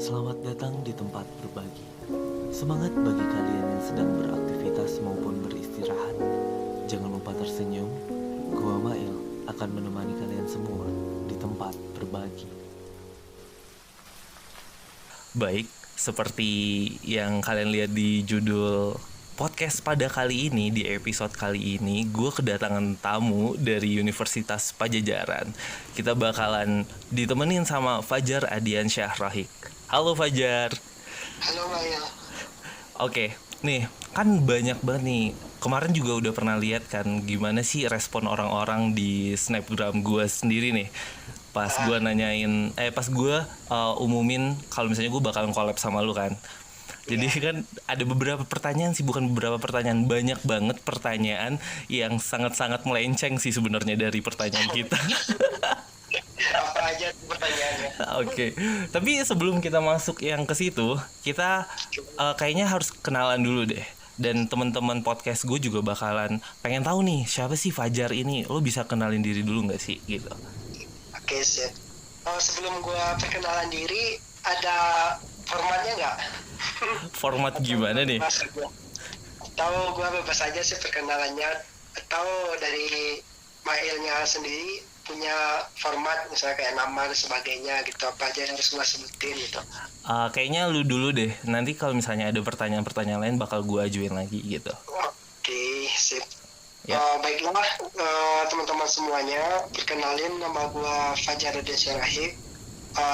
Selamat datang di tempat berbagi. Semangat bagi kalian yang sedang beraktivitas maupun beristirahat. Jangan lupa tersenyum. Gua Mail akan menemani kalian semua di tempat berbagi. Baik, seperti yang kalian lihat di judul podcast pada kali ini, di episode kali ini, gue kedatangan tamu dari Universitas Pajajaran. Kita bakalan ditemenin sama Fajar Adiansyah Rahik. Halo Fajar. Halo Maya. Oke, nih kan banyak banget nih. Kemarin juga udah pernah lihat kan gimana sih respon orang-orang di snapgram gue sendiri nih. Pas gue nanyain, pas gue umumin kalau misalnya gue bakalan collab sama lu kan. Jadi kan ada beberapa pertanyaan sih, bukan beberapa pertanyaan, banyak banget pertanyaan yang sangat-sangat melenceng sih sebenarnya dari pertanyaan kita. Apa aja pertanyaannya? Oke, tapi sebelum kita masuk yang ke situ, kita kayaknya harus kenalan dulu deh. Dan teman-teman podcast gue juga bakalan pengen tahu nih siapa sih Fajar ini. Lo bisa kenalin diri dulu nggak sih gitu? Oke, sip. Sebelum gua perkenalan diri, ada formatnya nggak? Format gimana nih? Atau gua bebas aja sih perkenalannya, atau dari mailnya sendiri punya format misalnya kayak nama dan sebagainya gitu, apa aja yang harus gua sebutin gitu. Kayaknya lu dulu deh. Nanti kalau misalnya ada pertanyaan-pertanyaan lain bakal gue ajuin lagi gitu. Oke, sip. Ya. Baiklah, teman-teman semuanya, perkenalin nama gua Fajar Adiansyah Rahik.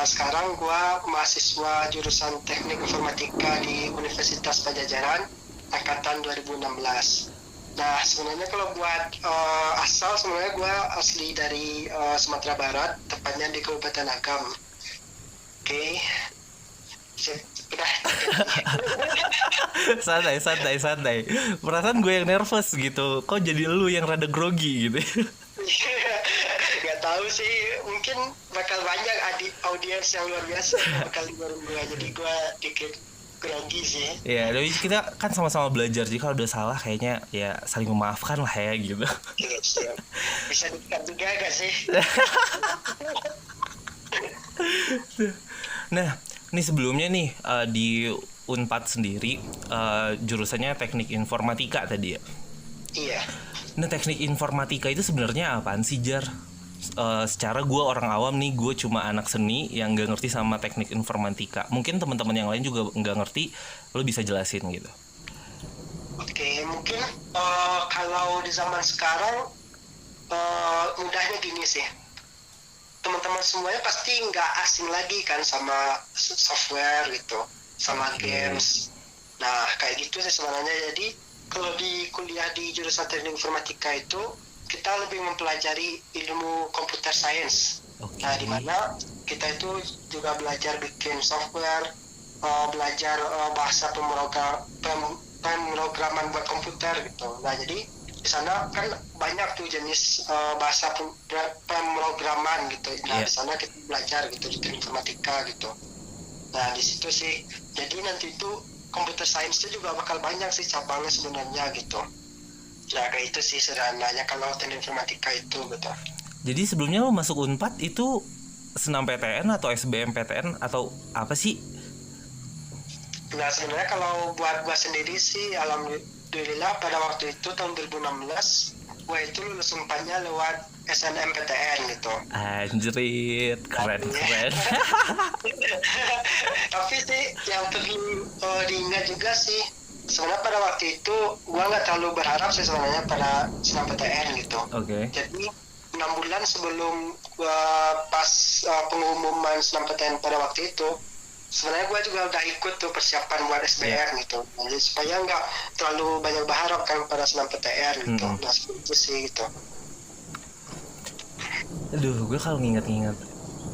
Sekarang gua mahasiswa jurusan Teknik Informatika di Universitas Pajajaran angkatan 2016. Nah, sebenarnya kalau buat asal sebenarnya gua asli dari Sumatera Barat, tepatnya di Kabupaten Agam. Oke. Udah. santai. Perasaan gue yang nervous gitu. Kok jadi lu yang rada grogi gitu? Nggak tahu sih, mungkin bakal banyak audiens yang luar biasa bakal dengerin gue, jadi gue dikit grogi sih. Ya, tapi kita kan sama-sama belajar. Jadi kalau udah salah kayaknya ya saling memaafkan lah ya gitu. Siap. Bisa dikat juga gak sih? Nah, ini sebelumnya nih di Unpad sendiri jurusannya Teknik Informatika tadi ya. Iya. Nah, Teknik Informatika itu sebenarnya apaan sih, Jar? Secara gue orang awam nih, gue cuma anak seni yang gak ngerti sama Teknik Informatika. Mungkin teman-teman yang lain juga gak ngerti, lo bisa jelasin gitu. Oke, mungkin kalau di zaman sekarang mudahnya gini sih, teman-teman semuanya pasti nggak asing lagi kan sama software gitu, sama games. Nah, kayak gitu sih sebenarnya. Jadi kalau di kuliah di jurusan Teknik Informatika itu kita lebih mempelajari ilmu computer science. Oke. Nah, di mana kita itu juga belajar bikin software, belajar bahasa pemrograman buat komputer gitu. Nah, jadi di sana kan banyak tuh jenis bahasa pemrograman gitu. Nah, di sana kita belajar gitu di Teknik Informatika gitu. Nah, di situ sih. Jadi nanti itu computer science itu juga bakal banyak sih cabangnya sebenarnya gitu. Nah, kayak itu sih sederhananya kalau Teknik Informatika itu gitu. Jadi sebelumnya lo masuk Unpad itu senam PTN atau SBMPTN atau apa sih? Nah, sebenarnya kalau buat gua sendiri sih alhamdulillah pada waktu itu tahun 2016 gua itu lulus Unpadnya lewat SNMPTN gitu. Anjrit, keren. Tapi sih yang perlu diingat juga sih, sebenarnya pada waktu itu gua nggak terlalu berharap sih sebenarnya pada SNMPTN gitu. Oke. Jadi 6 bulan sebelum gua pas pengumuman SNMPTN pada waktu itu, sebenarnya gue juga udah ikut tuh persiapan buat SBM gitu. Jadi supaya nggak terlalu banyak berharap kan pada SNMPTN gitu. Nah, seperti itu sih gitu. Aduh, gue kalau nginget-nginget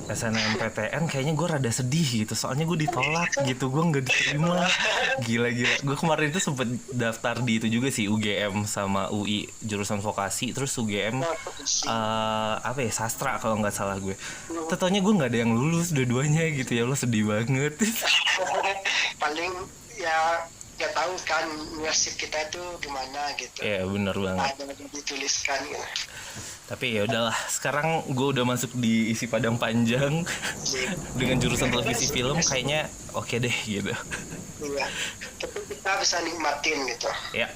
SNMPTN kayaknya gue rada sedih gitu. Soalnya gue ditolak gitu, gue nggak diterima. Gila. Gue kemarin itu sempet daftar di itu juga sih, UGM sama UI jurusan vokasi. Terus UGM apa ya, sastra kalau nggak salah gue. Tentunya gue nggak ada yang lulus dua-duanya gitu ya. Lo sedih banget. Paling ya nggak tahu kan nasib kita itu gimana gitu. Iya, benar banget. Ada yang dituliskan gitu. Tapi ya udahlah, sekarang gue udah masuk di isi Padang Panjang dengan jurusan televisi film, kayaknya oke deh gitu. Iya, tapi kita bisa nikmatin gitu. Ya,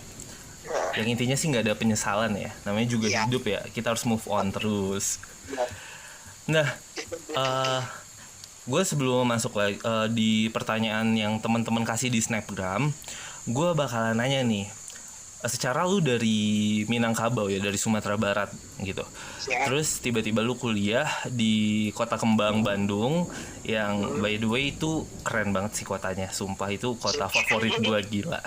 Nah, yang intinya sih nggak ada penyesalan ya. Namanya juga iya. hidup ya, kita harus move on terus. Iya. Nah, Itu eh gue sebelum masuk lagi di pertanyaan yang teman-teman kasih di Snapgram, gue bakalan nanya nih, secara lu dari Minangkabau ya, dari Sumatera Barat gitu, ya. terus tiba-tiba lu kuliah di Kota Kembang Bandung, yang by the way itu keren banget sih kotanya, sumpah itu kota favorit gue, gila.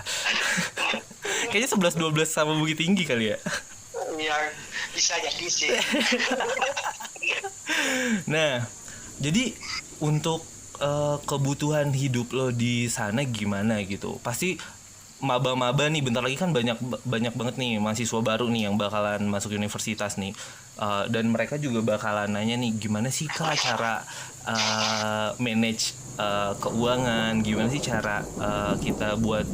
Kayaknya 11-12 sama Bukit Tinggi kali ya. Iya, bisa jadi sih. Nah, jadi untuk kebutuhan hidup lo di sana gimana gitu? Pasti maba-maba nih, bentar lagi kan banyak banyak banget nih mahasiswa baru nih yang bakalan masuk universitas nih. Dan mereka juga bakalan nanya nih, gimana sih Kak cara manage keuangan, gimana sih cara kita buat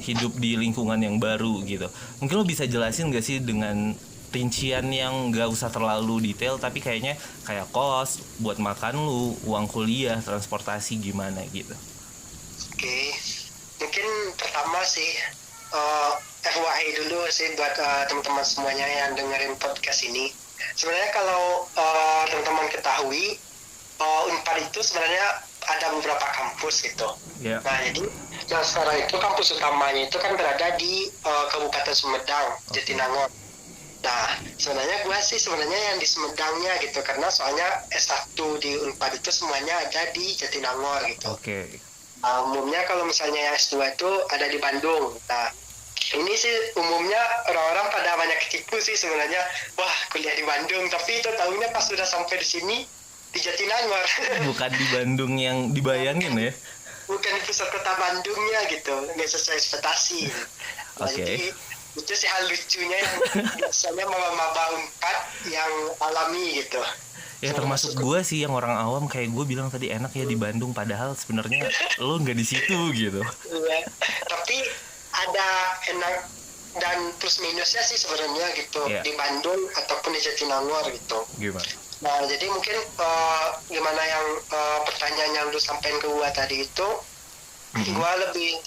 hidup di lingkungan yang baru gitu. Mungkin lo bisa jelasin gak sih dengan rincian yang gak usah terlalu detail, tapi kayaknya kayak kos, buat makan lu, uang kuliah, transportasi gimana gitu. Oke, mungkin pertama sih FYI dulu sih buat teman-teman semuanya yang dengerin podcast ini. Sebenarnya kalau teman-teman ketahui, Unpad itu sebenarnya ada beberapa kampus gitu. Ya. Nah, jadi yang sekarang itu kampus utamanya itu kan berada di Kabupaten Sumedang, Jatinangor. Nah, sebenarnya gue sih sebenarnya yang di Sumedangnya gitu, karena soalnya S1 di Unpad itu semuanya ada di Jatinangor gitu. Oke. Umumnya kalau misalnya yang S2 itu ada di Bandung. Nah, ini sih umumnya orang-orang pada banyak ketipu sih sebenarnya. Wah, kuliah di Bandung, tapi itu tahunya pas sudah sampai di sini di Jatinangor. Bukan di Bandung yang dibayangin ya. Bukan di pusat kota Bandungnya gitu, nggak sesuai ekspektasi. Nah, Oke. jadi itu sih hal lucunya yang biasanya maba-maba Unpad yang alami gitu. Ya termasuk gue sih yang orang awam kayak gue bilang tadi, enak ya di Bandung, padahal sebenarnya lo nggak di situ gitu. Iya. Tapi ada enak dan plus minusnya sih sebenarnya gitu, Iya. di Bandung ataupun di Jatinangor gitu. Gimana? Nah, jadi mungkin gimana yang pertanyaan yang lu sampaikan ke gua tadi itu, gua lebih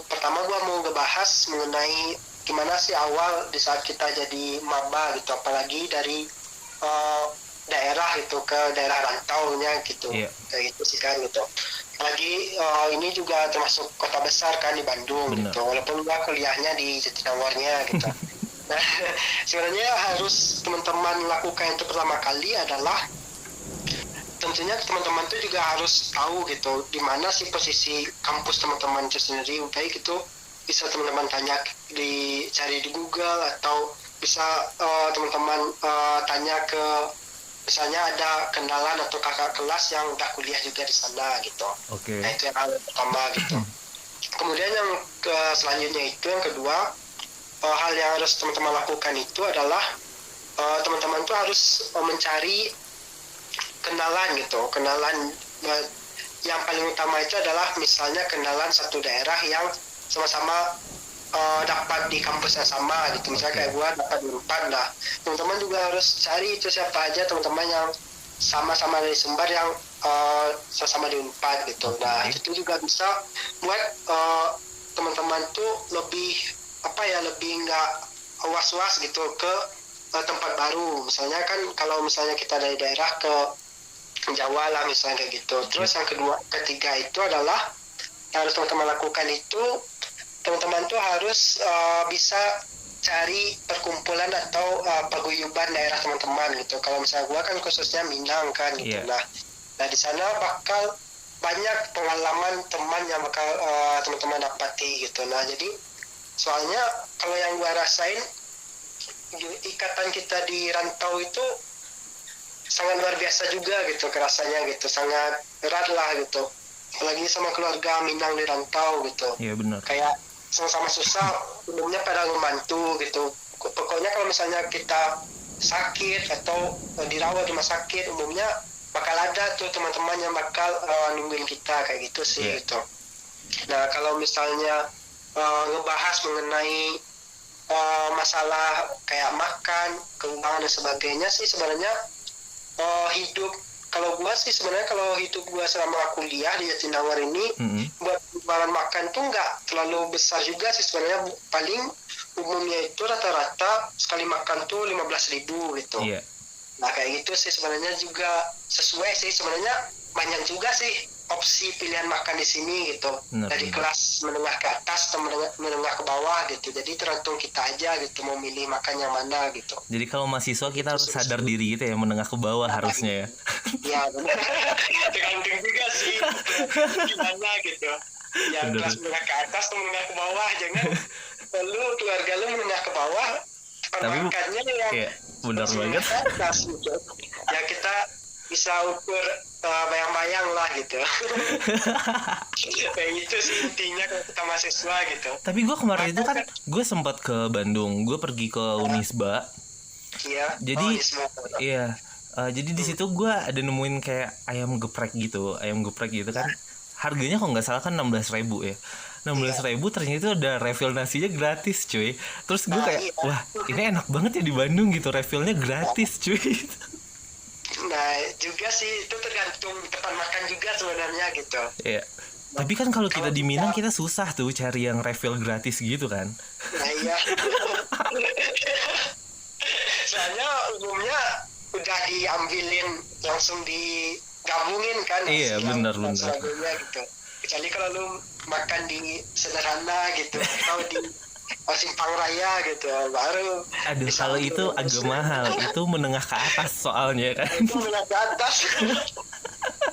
pertama gua mau ngebahas mengenai gimana sih awal di saat kita jadi maba gitu, apalagi dari daerah gitu ke daerah rantaunya gitu. Iya. Kayak gitu sih kan gitu. Apalagi ini juga termasuk kota besar kan di Bandung. Bener. Gitu, walaupun gua kuliahnya di Jatinangornya gitu. Nah, sebenarnya harus teman-teman lakukan itu pertama kali adalah tentunya teman-teman itu juga harus tahu gitu di mana sih posisi kampus teman-teman itu sendiri. Baik itu bisa teman-teman tanya dicari di Google, atau bisa teman-teman tanya ke misalnya ada kenalan atau kakak kelas yang udah kuliah juga di sana gitu. Oke. Nah, itu yang hal pertama gitu. Kemudian yang selanjutnya itu yang kedua, hal yang harus teman-teman lakukan itu adalah teman-teman tuh harus mencari kenalan gitu. Kenalan yang paling utama itu adalah misalnya kenalan satu daerah yang sama-sama dapat di kampus yang sama gitu. Misalnya kayak gua dapat di Unpad, nah teman-teman juga harus cari itu siapa aja teman-teman yang sama-sama dari Sumbar yang sama-sama di Unpad gitu. Nah, itu juga bisa buat teman-teman tuh lebih lebih nggak was-was gitu ke tempat baru. Misalnya kan kalau misalnya kita dari daerah ke Jawa lah misalnya kayak gitu. Terus yang ketiga itu adalah yang harus teman-teman lakukan itu, teman-teman tuh harus bisa cari perkumpulan atau paguyuban daerah teman-teman gitu. Kalau misalnya gua kan khususnya Minang kan gitu. Yeah. Nah di sana bakal banyak pengalaman teman yang bakal teman-teman dapati gitu. Nah jadi soalnya kalau yang gua rasain, ikatan kita di rantau itu sangat luar biasa juga gitu kerasanya gitu, sangat erat lah gitu, apalagi sama keluarga Minang di rantau gitu. Iya benar. Kayak sama-sama susah umumnya pada membantu gitu. Pokoknya kalau misalnya kita sakit atau dirawat di rumah sakit, umumnya bakal ada tuh teman-teman yang bakal nungguin kita kayak gitu sih gitu. Nah kalau misalnya ngebahas mengenai masalah kayak makan, keuangan dan sebagainya sih sebenarnya hidup. Kalau gua sih sebenarnya kalau hidup gua selama kuliah di Jatinangor ini, buat pengeluaran makan tuh nggak terlalu besar juga sih sebenarnya. Paling umumnya itu rata-rata sekali makan tuh 15.000 gitu. Iya. Nah kayak gitu sih sebenarnya juga sesuai sih sebenarnya, banyak juga sih opsi pilihan makan di sini gitu. Benar, Dari benar. kelas menengah ke atas atau menengah ke bawah gitu. Jadi tergantung kita aja gitu mau milih makan yang mana gitu. Jadi kalau mahasiswa kita harus sadar diri gitu ya, menengah ke bawah harusnya ya. Ya benar. Tergantung juga sih gimana gitu. Yang Benar. kelas menengah ke atas atau menengah ke bawah, jangan lu keluarga lu menengah ke bawah, Tapi makannya yang iya, benar banget. ke atas gitu. Ya kita bisa ukur bayang-bayang lah gitu. Kayak gitu sih intinya kalau kita mahasiswa gitu. Tapi gue kemarin itu kan gue sempat ke Bandung, gue pergi ke Unisba. Iya. Jadi ini semua. iya, jadi di situ gue ada nemuin kayak ayam geprek gitu kan. Harganya kalau nggak salah kan 16.000 ya. 16.000 ternyata itu ada refill nasinya gratis cuy. Terus gue kayak iya. wah ini enak banget ya di Bandung gitu, refillnya gratis cuy. Nah juga sih itu tergantung tempat makan juga sebenarnya gitu. Iya. Tapi kan kalau kita di Minang kita susah tuh cari yang refill gratis gitu kan. Nah iya. Soalnya umumnya udah diambilin langsung digabungin kan. Iya, nasi benar, dan benar. sebagainya gitu. Kecuali kalau lu makan di sederhana gitu atau di Simpang Raya gitu baru. Aduh bisa kalau ambil itu agak langsung. mahal, itu menengah ke atas soalnya kan. Itu menengah ke atas.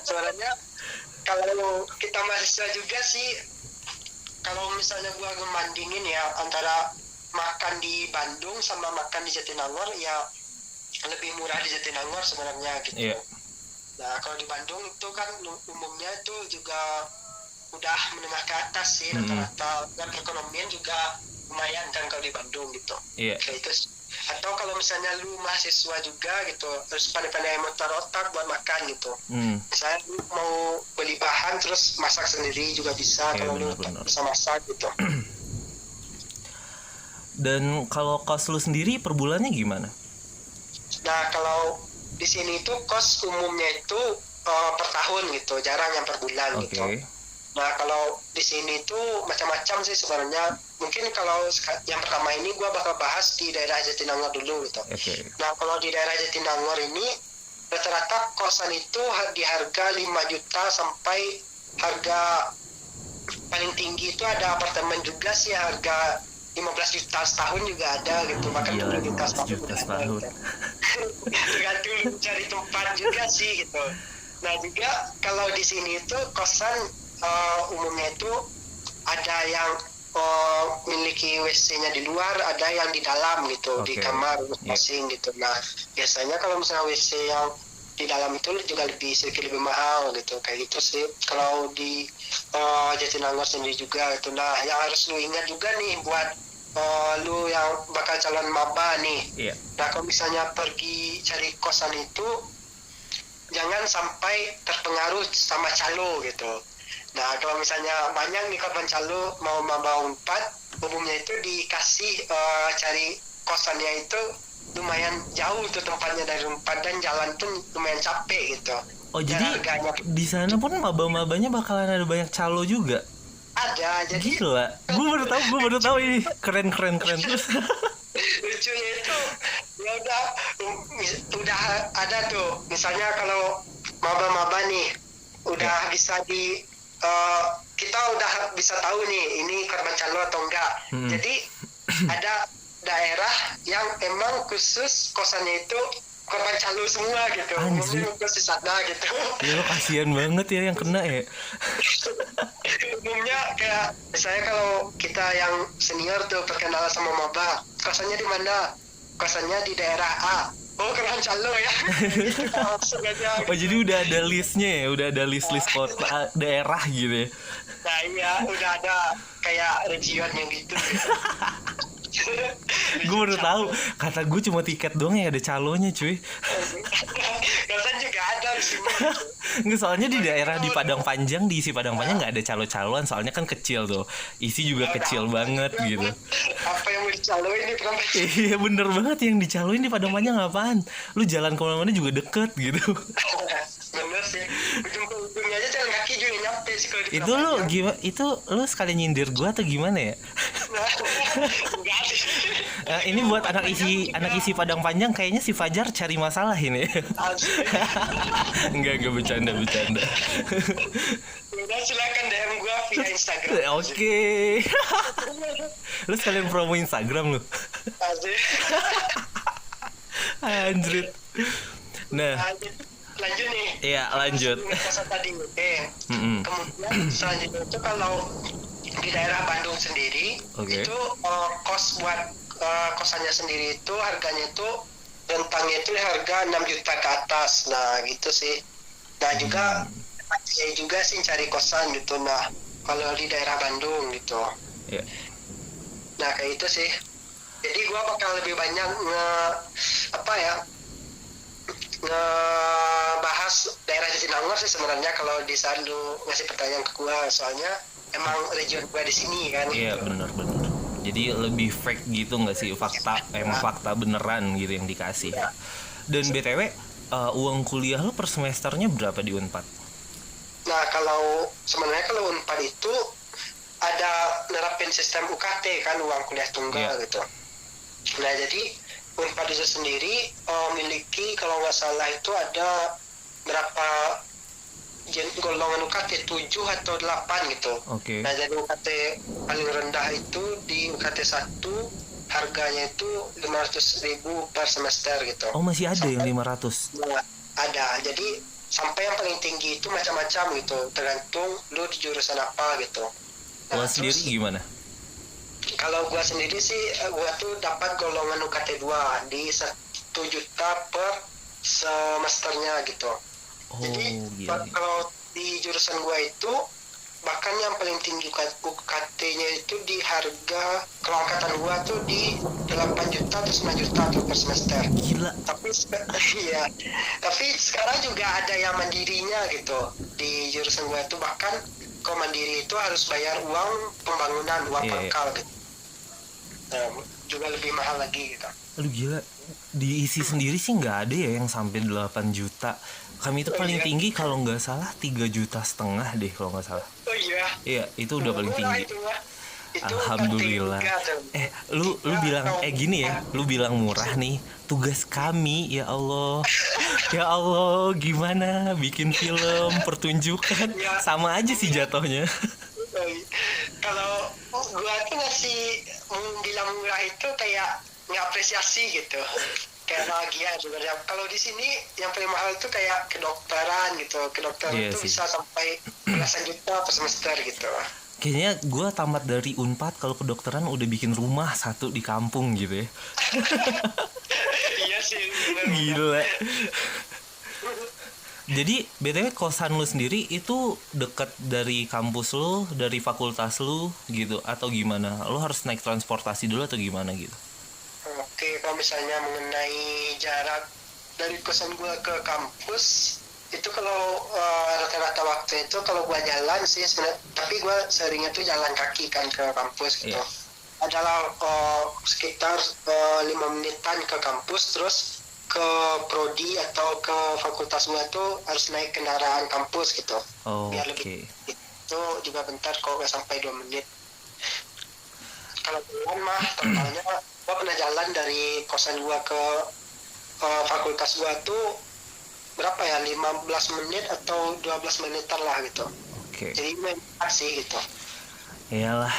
Sebenarnya kalau kita mahasiswa juga sih, kalau misalnya gua ngebandingin ya antara makan di Bandung sama makan di Jatinangor, ya lebih murah di Jatinangor sebenarnya gitu. Iya. Nah kalau di Bandung itu kan umumnya itu juga udah menengah ke atas sih rata-rata, dan perekonomian juga lumayan kan kalau di Bandung gitu. Iya. Kayak itu sih. Atau kalau misalnya lu mahasiswa juga gitu, terus pandai-pandai mutar otak buat makan gitu. Misalnya lu mau beli bahan terus masak sendiri juga bisa, Iya, kalau lu benar-benar. bisa masak gitu. Dan kalau kos lu sendiri per bulannya gimana? Nah kalau di sini itu kos umumnya itu per tahun gitu, jarang yang per bulan Oke. gitu. Nah kalau di sini tuh macam-macam sih sebenarnya. Mungkin kalau yang pertama ini gue bakal bahas di daerah Jatinangor dulu gitu. Oke. Nah kalau di daerah Jatinangor ini rata-rata kosan itu di harga 5 juta sampai harga paling tinggi itu ada apartemen juga sih harga 15 juta setahun juga ada gitu, bahkan Gila, 20 juta 15 juta setahun. tergantung cari tempat juga sih gitu. Nah juga kalau di sini itu kosan umumnya itu ada yang memiliki WC-nya di luar, ada yang di dalam gitu, di Oke. kamar Iya. masing gitu. Nah biasanya kalau misalnya WC yang di dalam itu juga sedikit lebih mahal gitu, kayak gitu sih kalau di Jatinangor sendiri juga gitu. Nah yang harus lu ingat juga nih buat lu yang bakal calon maba nih. Iya. Nah kalau misalnya pergi cari kosan itu jangan sampai terpengaruh sama calo gitu. Nah kalau misalnya banyak nih korban calo mau maba Unpad, umumnya itu dikasih cari kosannya itu lumayan jauh tuh tempatnya dari Unpad, dan jalan pun lumayan capek gitu. Oh Dan jadi harganya di sana pun maba-mabanya bakalan ada banyak calo juga. ada, jadi Gila. Gue baru tahu ini. Keren. lucunya itu ya udah ada tuh, misalnya kalau maba-maba nih udah bisa kita udah bisa tahu nih ini korban calo atau enggak. Jadi ada daerah yang emang khusus kosannya itu korban calo semua gitu. Anjir. Umumnya khusus ada gitu. Ya lo kasihan banget ya yang kena ya. Umumnya kayak misalnya kalau kita yang senior tuh perkenalan sama maba, kosannya di mana? Kosannya di daerah A. Oh korban calo ya. Gitu, langsung aja. Oh jadi udah ada listnya ya, udah ada list kota daerah gitu ya. Nah iya udah ada kayak regionnya gitu. Gue baru tahu. Kata gue cuma tiket doang ya ada calonya cuy. Kosan juga ada di sini. Nggak, soalnya di daerah di Padang Panjang, diisi Padang Panjang nggak ada calo-caloan, soalnya kan kecil tuh, isi juga kecil banget gitu. Apa yang mau dicaloin nih Pram? Iya bener banget, yang dicaloin di Padang Panjang apaan? Lu jalan kemana-mana juga deket gitu. Bener sih, ujung ke ujungnya aja jalan kaki juga nyampe sih kalau di Itu lu Pram. gimana? Itu lu sekali nyindir gua atau gimana ya? Enggak sih. Ini buat anak isi Padang Panjang, kayaknya si Fajar cari masalah ini. Asli. Enggak bercanda. Udah silakan DM gua via Instagram. Oke. Lu sekalian promo Instagram lu. Asli. Anjrit. Nah, Lanjut nih. iya lanjut. Kosan tadi. Oke. Mm-mm. Kemudian selanjutnya itu kalau di daerah Bandung sendiri Oke. itu kos buat kosannya sendiri itu harganya itu rentangnya itu harga 6 juta ke atas. Nah gitu sih. Nah juga saya juga sih cari kosan gitu. Nah kalau di daerah Bandung gitu. Iya. Nah kayak itu sih. Jadi gua bakal lebih banyak ngebahas daerah Jatinangor sih sebenarnya kalau di saat lu ngasih pertanyaan ke gua, soalnya emang region gua di sini kan. Iya benar. Jadi lebih fake gitu nggak sih, fakta emang fakta beneran gitu yang dikasih. Dan BTW uang kuliah lu per semesternya berapa di Unpad? Nah kalau sebenarnya kalau Unpad itu ada nerapin sistem UKT kan, uang kuliah tunggal Iya. gitu. Nah jadi Unpad itu sendiri memiliki kalau nggak salah itu ada berapa golongan UKT 7 atau 8 gitu. Oke. Nah jadi UKT paling rendah itu di UKT 1 harganya itu 500.000 per semester gitu. Oh masih ada yang Sampai- 500. Nah, ada. Jadi sampai yang paling tinggi itu macam-macam gitu, tergantung lu di jurusan apa gitu. Lo Nah, sendiri terus gimana? kalau gua sendiri sih gua tuh dapat golongan UKT 2 di 1 juta per semesternya gitu. Oh Jadi gila. kalau di jurusan gua itu bahkan yang paling tinggi UKT-nya itu di harga, kalau angkatan gua tuh di 8 juta atau 9 juta tuh per semester. Gila. Tapi iya, tapi sekarang juga ada yang mandirinya gitu di jurusan gua itu, bahkan kalau mandiri itu harus bayar uang pembangunan, uang Iya, iya. pangkal gitu. Juga lebih mahal lagi gitu. Aduh gila. Diisi sendiri sih nggak ada ya yang sampai 8 juta. Kami itu Oh, paling iya. tinggi kalau nggak salah 3,5 juta deh kalau nggak salah. Oh iya. Iya itu udah paling Murah tinggi. itu, Mbak. Itu Alhamdulillah. UKT 3 tuh. Lu bilang gini ya, lu bilang murah nih. Tugas kami ya Allah. Ya Allah, gimana bikin film pertunjukan Ya. sama aja sih jatuhnya. Kalau gua tuh ngasih bilang murah itu kayak ngapresiasi gitu, kayak bahagia sebenarnya. Kalau di sini yang paling mahal itu kayak kedokteran gitu, kedokteran Iya itu sih. bisa sampai belasan juta per semester gitu. Kayaknya gue tamat dari Unpad kalau kedokteran udah bikin rumah satu di kampung gitu ya. Iya sih. Gila. Jadi BTW kosan lu sendiri itu dekat dari kampus lu, dari fakultas lu gitu atau gimana? Lu harus naik transportasi dulu atau gimana gitu? Oke, kalau misalnya mengenai jarak dari kosan gua ke kampus itu kalau rata-rata waktu itu kalau gua jalan sih sebenarnya, tapi gua seringnya tuh jalan kaki kan ke kampus gitu. Iya. Adalah sekitar 5 menitan ke kampus, terus ke prodi atau ke fakultas gua tuh harus naik kendaraan kampus gitu. Oh, Biar oke. lebih itu juga bentar kok, nggak sampai 2 menit. Kalau jalan mah totalnya gua pernah jalan dari kosan gua ke fakultas gua tuh berapa ya, 15 menit atau 12 menitan lah gitu. Oke. Jadi memang sih gitu. Iyalah.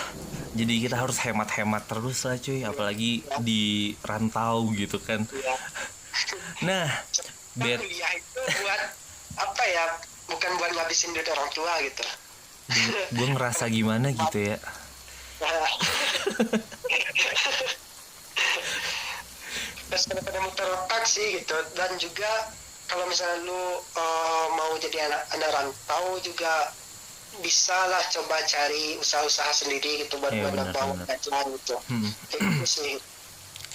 Jadi kita harus hemat-hemat terus lah cuy, apalagi di rantau gitu kan. Ya. Nah, Nah, kuliah itu buat apa ya, bukan buat ngabisin duit orang tua gitu. gue ngerasa gimana gitu ya. Nah. Terus daripada muter otak sih gitu. Dan juga kalau misalnya lu mau jadi anak rantau juga bisa lah coba cari usaha-usaha sendiri gitu buat Iya, nambah benar. penghasilan gitu. Kayak gitu sih.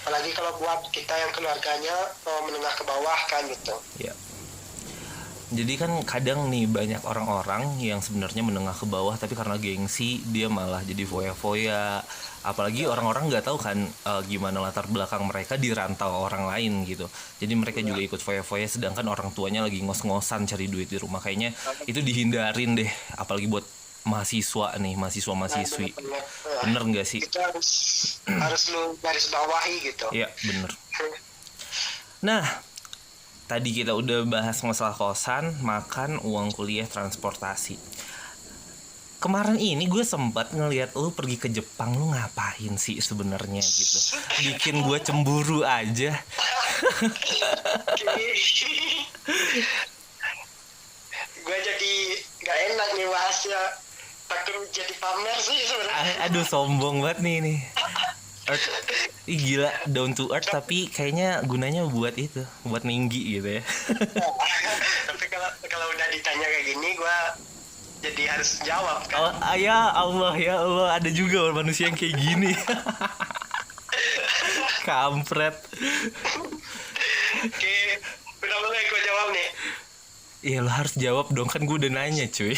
Apalagi kalau buat kita yang keluarganya menengah ke bawah kan gitu. Ya. Jadi kan kadang nih banyak orang-orang yang sebenarnya menengah ke bawah tapi karena gengsi dia malah jadi foya-foya. Apalagi orang-orang nggak tahu kan gimana latar belakang mereka di rantau orang lain gitu. Jadi mereka juga ikut foya-foya sedangkan orang tuanya lagi ngos-ngosan cari duit di rumah. Kayaknya itu dihindarin deh, apalagi buat mahasiswa nih, mahasiswa-mahasiswi. Bener nggak sih? Itu harus lu garis bawahi gitu. Iya, bener. Nah, tadi kita udah bahas masalah kosan, makan, uang kuliah, transportasi. Kemarin ini gue sempat ngelihat lu pergi ke Jepang, lu ngapain sih sebenarnya gitu? Bikin gue cemburu aja. Gue jadi nggak enak nih bahasnya, takut jadi pamer sih sebenarnya. Aduh, sombong banget nih. Earth, ih gila, down to earth tapi kayaknya gunanya buat itu, buat ninggi gitu ya. Tapi kalau udah ditanya kayak gini, gue jadi harus jawab kan. Oh, ya Allah, ada juga manusia yang kayak gini. Kampret. Oke, udah mulai gue jawab nih. Iya, lo harus jawab dong, kan gue udah nanya cuy.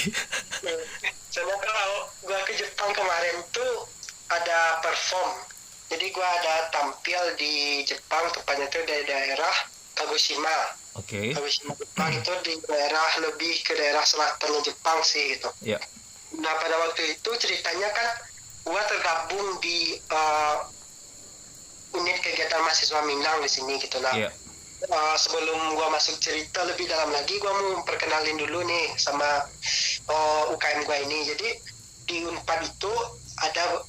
Soalnya kalau gue ke Jepang kemarin tuh ada perform. Jadi gue ada tampil di Jepang, tepatnya itu dari daerah Kagoshima. Oke. Kagoshima Jepang itu di daerah, lebih ke daerah selatannya Jepang sih gitu. Ya. Nah pada waktu itu ceritanya kan gue tergabung di unit kegiatan mahasiswa Minang di sini gitu. Nah Iya. sebelum gue masuk cerita lebih dalam lagi, gue mau perkenalin dulu nih sama UKM gue ini. Jadi di Unpad itu ada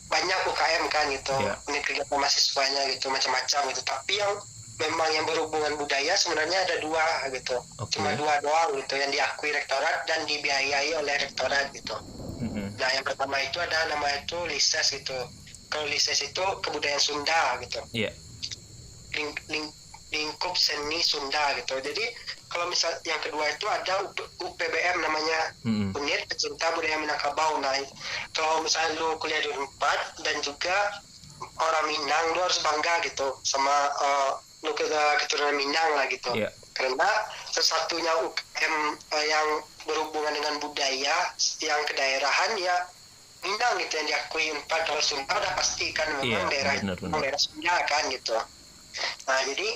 banyak UKM kan gitu, unit kegiatan mahasiswanya gitu, macam-macam gitu. Tapi yang memang yang berhubungan budaya sebenarnya ada 2 gitu, cuma 2 doang gitu yang diakui rektorat dan dibiayai oleh rektorat gitu. Nah yang pertama itu ada nama itu LISES gitu. Kalau LISES itu kebudayaan Sunda gitu. Lingkup Seni Sunda gitu. Jadi kalau misal yang kedua itu ada UPBM namanya, Unit Pecinta Budaya Minangkabau. Nah kalau misalnya lu kuliah di Unpad dan juga orang Minang, lu harus bangga gitu sama lu keturunan Minang lah gitu. Karena sesatunya UKM yang berhubungan dengan budaya yang kedaerahan ya Minang gitu yang diakui Unpad. Kalau Sunda udah pasti kan memang daerah Sunda kan gitu. Nah jadi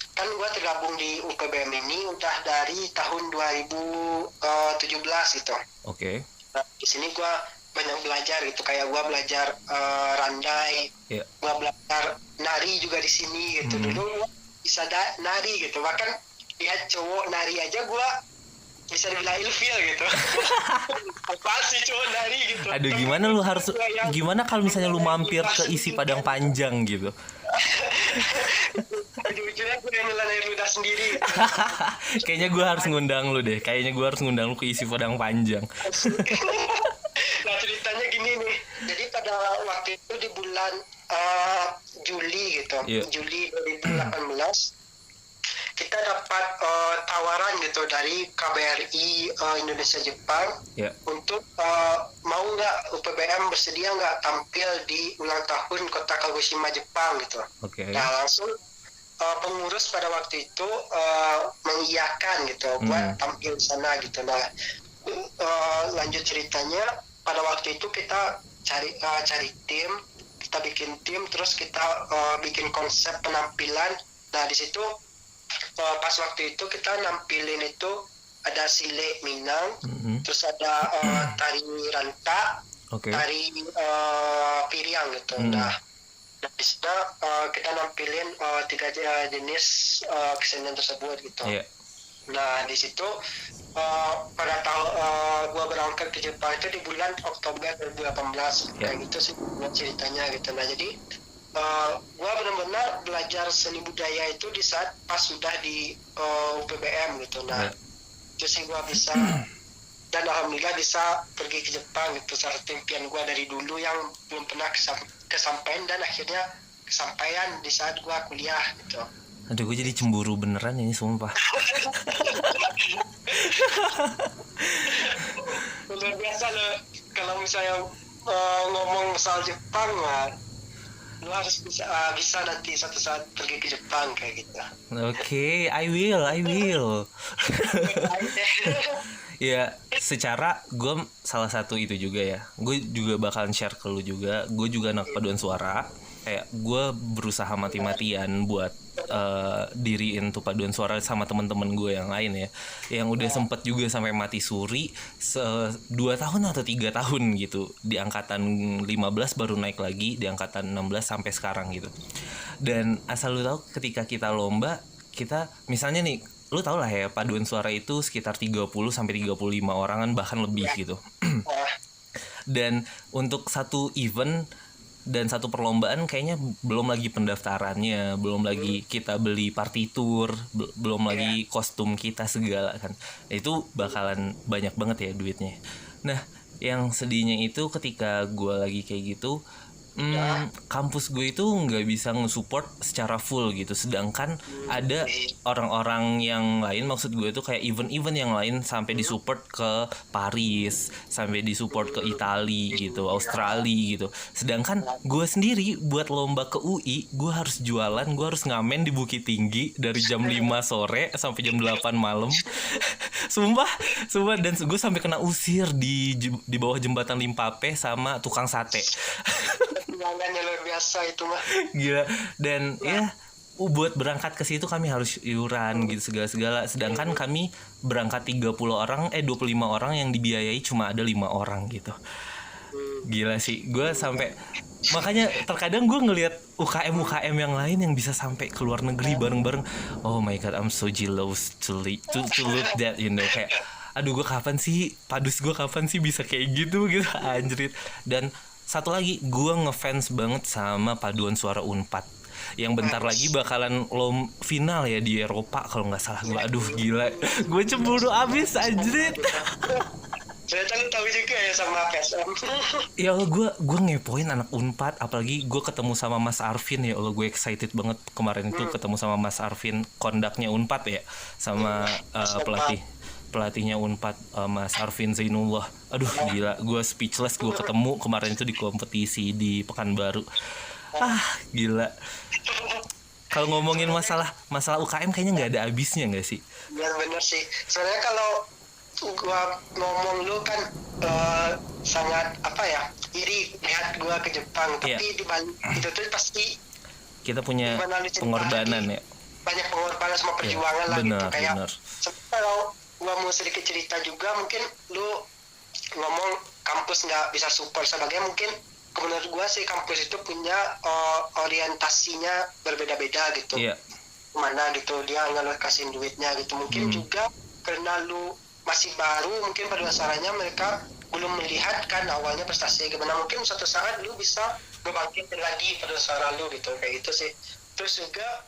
kan gue tergabung di UPBM ini udah dari tahun 2017 gitu. Oke. Nah, di sini gue banyak belajar gitu, kayak gue belajar randai, gue belajar nari juga di sini gitu. Dulu gue bisa nari gitu, bahkan lihat cowok nari aja gue bisa dibilang ilfil gitu. Apa sih cowok nari gitu. Aduh, gimana kalau misalnya lu mampir ke isi Padang Panjang gitu. Ujung-ujungnya gue yang nyelanain ludah sendiri. Kayaknya gue harus ngundang lu deh. Ke isi Padang Panjang. Nah ceritanya gini nih. Jadi pada waktu itu di bulan Juli gitu, Juli 2018 kita dapat tawaran gitu dari KBRI Indonesia Jepang untuk mau nggak UPBM bersedia nggak tampil di ulang tahun kota Kagoshima Jepang gitu. Nah langsung pengurus pada waktu itu mengiyakan gitu buat tampil di sana gitu. Nah lanjut ceritanya pada waktu itu kita cari tim, kita bikin tim, terus kita bikin konsep penampilan. Nah di situ pas waktu itu kita nampilin itu ada sile Minang, terus ada tari ranta, tari piriang gitu. Nah di sana kita nampilin 3 jenis kesenian tersebut gitu. Nah di situ pada tahun gua berangkat ke Jepang itu di bulan Oktober 2018 kayak gitu sih ceritanya gitu. Nah jadi gua benar-benar belajar seni budaya itu di saat pas sudah di UPBM gitu. Nah itu sih gua bisa dan alhamdulillah bisa pergi ke Jepang gitu, salah satu impian gua dari dulu yang belum pernah kesampaian dan akhirnya kesampaian di saat gua kuliah gitu. Aduh, gue jadi cemburu beneran ini, sumpah. Luar biasa loh kalau misalnya ngomong soal Jepang lah. lu harus bisa nanti satu saat pergi ke Jepang kayak gitu. Oke, I will. Ya, secara gue salah satu itu juga ya. Gue juga bakalan share ke lu juga. Gue juga anak paduan suara. Kayak gue berusaha mati-matian buat diriin tuh paduan suara sama teman-teman gue yang lain ya. Yang udah sempet juga sampai mati suri 2 tahun atau 3 tahun gitu. Di angkatan 15 baru naik lagi, di angkatan 16 sampai sekarang gitu. Dan asal lu tahu ketika kita lomba, kita misalnya nih, lu tau lah ya, paduan suara itu sekitar 30 sampai 35 orangan bahkan lebih gitu. Nah, Dan untuk satu event dan satu perlombaan kayaknya belum lagi pendaftarannya, belum lagi kita beli partitur, belum lagi kostum kita segala kan. Itu bakalan banyak banget ya duitnya. Nah, yang sedihnya itu ketika gue lagi kayak gitu, kampus gue itu nggak bisa nge-support secara full gitu. Sedangkan ada orang-orang yang lain, maksud gue itu kayak event-event yang lain sampai disupport ke Paris, sampai disupport ke Italia gitu, Australia gitu. Sedangkan gue sendiri buat lomba ke UI, gue harus jualan, gue harus ngamen di Bukit Tinggi dari jam 5 sore sampai jam 8 malam. Sumpah, dan gue sampai kena usir di bawah jembatan Limpape sama tukang sate. perjuangannya luar biasa itu mah. Gila. Dan ya buat berangkat ke situ kami harus iuran gitu segala-segala. Sedangkan kami berangkat 25 orang yang dibiayai cuma ada 5 orang gitu. Gila sih. Gue sampai makanya terkadang gue ngelihat UKM yang lain yang bisa sampai ke luar negeri bareng-bareng. Oh my god, I'm so jealous to look that, you know, kayak aduh gue kapan sih bisa kayak gitu anjrit. Dan satu lagi, gue ngefans banget sama paduan suara Unpad yang bentar lagi bakalan final ya di Eropa kalau nggak salah. Gue aduh gila, gue cemburu abis anjrit. Ternyata lu tahu juga ya sama PSM. Ya Allah, gue ngepoin anak Unpad, apalagi gue ketemu sama Mas Arvin. Ya Allah, gue excited banget kemarin itu ketemu sama Mas Arvin, kondaknya Unpad ya, sama pelatihnya Unpad, Mas Arvin Zainullah. Aduh gila, gue speechless. Gue ketemu kemarin itu di kompetisi di Pekanbaru. Gila. Kalau ngomongin masalah UKM kayaknya nggak ada habisnya nggak sih? Bener sih. Sebenarnya kalau gua ngomong lu kan sangat iri lihat gua ke Jepang, tapi di balik itu tuh pasti kita punya pengorbanan ya. Banyak pengorbanan sama perjuangan lah bener, gitu. Kayak bener. kalau gua mau sedikit cerita juga, mungkin lu ngomong kampus nggak bisa support sebagainya, mungkin menurut gua sih kampus itu punya orientasinya berbeda-beda gitu. Mana gitu dia ngalokasiin duitnya gitu. Mungkin juga karena lu masih baru, mungkin pada dasarnya mereka belum melihat kan awalnya prestasi gimana. Mungkin suatu saat lu bisa ngebangkitin lagi pada dasar lu gitu, kayak gitu sih. Terus juga